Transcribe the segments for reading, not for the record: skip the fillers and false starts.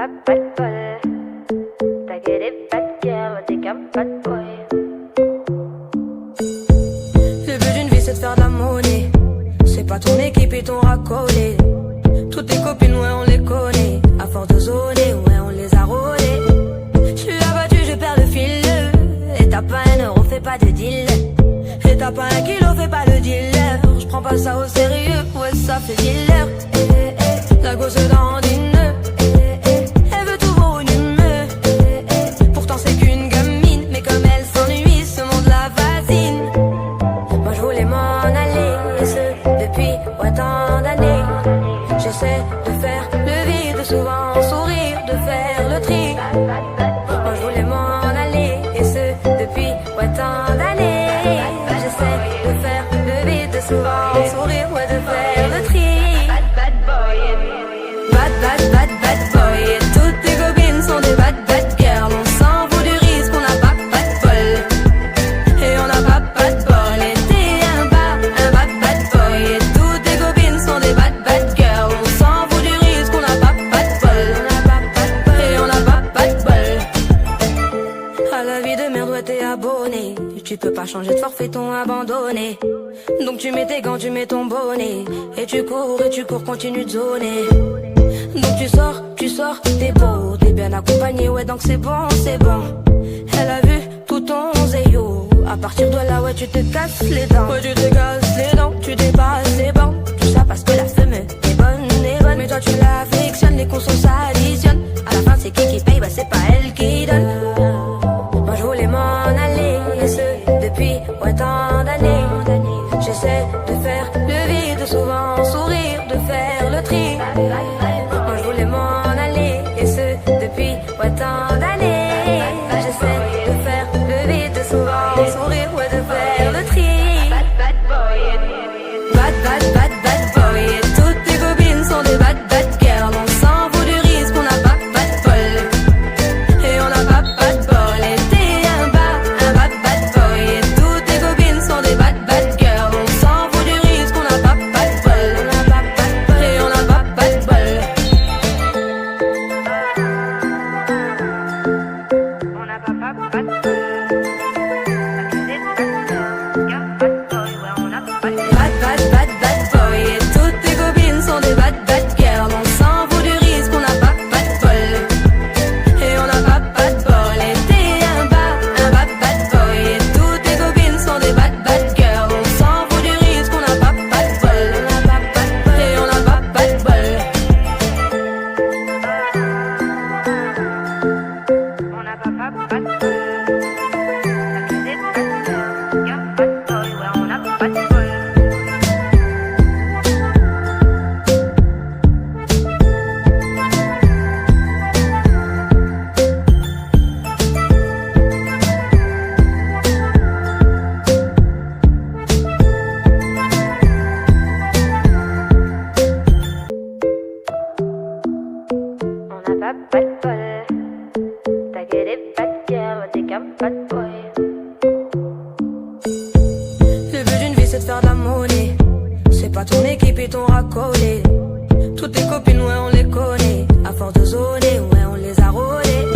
pas de bol. T'as que des bad girls, t'es qu'un bad boy. Le but d'une vie c'est de faire de la monnaie. C'est pas ton équipe et ton racolé. Toutes tes copines, ouais on les connaît. À force de zoner, ouais on les a rôlées. J'suis abattu, je perds le fil. Et t'as pas un euro, fais pas de deal. Et t'as pas un kilo, fais pas le dealer. J'prends pas ça au sérieux, ouais ça fait dealer. La gosse dandine. Elle veut tout voir une humeur. Pourtant c'est qu'une gamine. Mais comme elle s'ennuie, ce monde la fascine. Moi je voulais m'en aller. Et ce depuis tant d'années. J'essaie de faire le vide, souvent sourire, de faire le tri. Moi je voulais m'en aller. Et ce depuis tant d'années. J'essaie de faire le vide, souvent sourire, ouais de faire le tri. Bad boy. Bad boy. Et toutes tes copines sont des bad girls. On s'en fout du risque, on n'a pas de bol. Et on n'a pas de bol. Et t'es un bad boy. Et toutes tes copines sont des bad girls. On s'en fout du risque, on n'a pas de bol. Et on n'a pas de bol. À la vie de merde, ouais t'es abonné. Tu peux pas changer de forfait, ton abandonné. Donc tu mets tes gants, tu mets ton bonnet. Et tu cours, continue de zoner. Donc tu sors, t'es beau, t'es bien accompagné, ouais donc c'est bon. Elle a vu tout ton zéyo. À partir de là, ouais tu te casses les dents. Ouais tu te casses les dents, tu dépasses les bancs. Tout ça parce que la femme est bonne. Mais toi tu l'affectionnes, les consos s'additionnent. À la fin c'est qui paye, bah c'est pas elle qui donne. Moi je voulais m'en aller, et ce depuis tant d'années. J'essaie de faire le vide, souvent sourire, de faire le tri. Moi je voulais m'en aller, et ce depuis tant d'années. J'essaie de faire le vide, souvent sourire, ouais de faire le tri. Bad boy. Bad boy. Et toutes tes copines sont des bad girls. On s'en fout du risque, on n'a pas de bol. Et on n'a pas de bol. Et t'es un bad boy. Et toutes tes copines sont des bad girls. On s'en fout du risque, on n'a pas de bol. Et on n'a pas de bol. On n'a pas de bol. Bad boy. Et toutes tes copines sont des bad girls. On s'en fout du risque, on n'a pas de bol. Et on n'a pas de bol. Et t'es un bad boy. Et toutes tes copines sont des bad girls. On s'en fout du risque, on n'a pas de bol. Et on n'a pas de bol. On n'a pas de bol. On n'a pas de bol. On n'a pas de bol. T'as que des bad girls, t'es qu'un bad boy. Le but d'une vie c'est de faire de la monnaie. C'est pas ton équipe et ton racolé. Toutes tes copines, ouais on les connaît. À force de zoner, ouais on les a rôlées.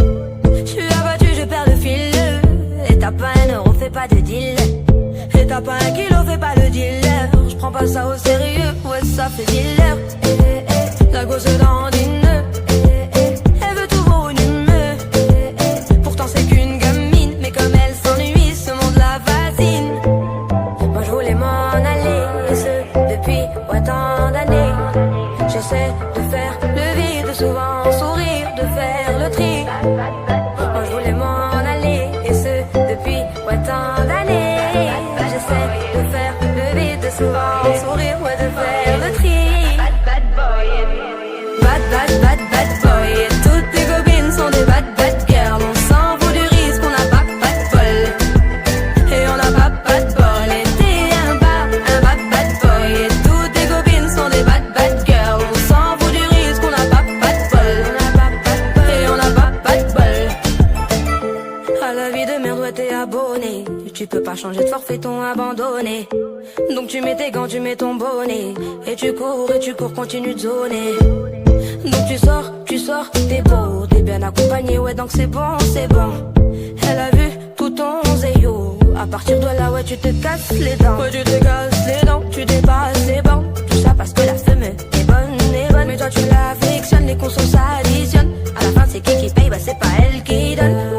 J'suis abattu, je perds le fil. Et t'as pas un euro, fais pas de deal. Et t'as pas un kilo, fais pas le dealer. J'prends pas ça au sérieux, ouais ça fait dealer. La gosse dandine. Elle veut tout voir une humeur. Pourtant c'est qu'une gamine. Mais comme elle s'ennuie, ce monde la fascine. Moi je voulais m'en aller, et ce depuis tant d'années. J'essaie de faire le vide, souvent sourire, de faire le tri. Moi je voulais m'en aller, et ce depuis tant d'années. J'essaie de faire le vide, souvent sourire, ouais de faire le tri. Bad boy. Bad boy. Et toutes tes copines sont des bad girls. On s'en fout du risque, on n'a pas de bol. Et on n'a pas de bol. Et t'es un bad boy. Et toutes tes copines sont des bad girls. On s'en fout du risque, on n'a pas de bol. Et on n'a pas de bol. À la vie de merde, ouais t'es abonné. Tu peux pas changer de forfait, ton abandonné. Donc tu mets tes gants, tu mets ton bonnet. Et tu cours, continue de zoner. Donc tu sors, t'es beau, t'es bien accompagné, ouais donc c'est bon, c'est bon. Elle a vu tout ton zéyo, à partir de là ouais tu te casses les dents. Ouais tu te casses les dents, tu dépasses les bornes. Tout ça parce que la fumée est bonne. Mais toi tu l'affectionnes, les consos s'additionnent. À la fin c'est qui paye, bah c'est pas elle qui donne.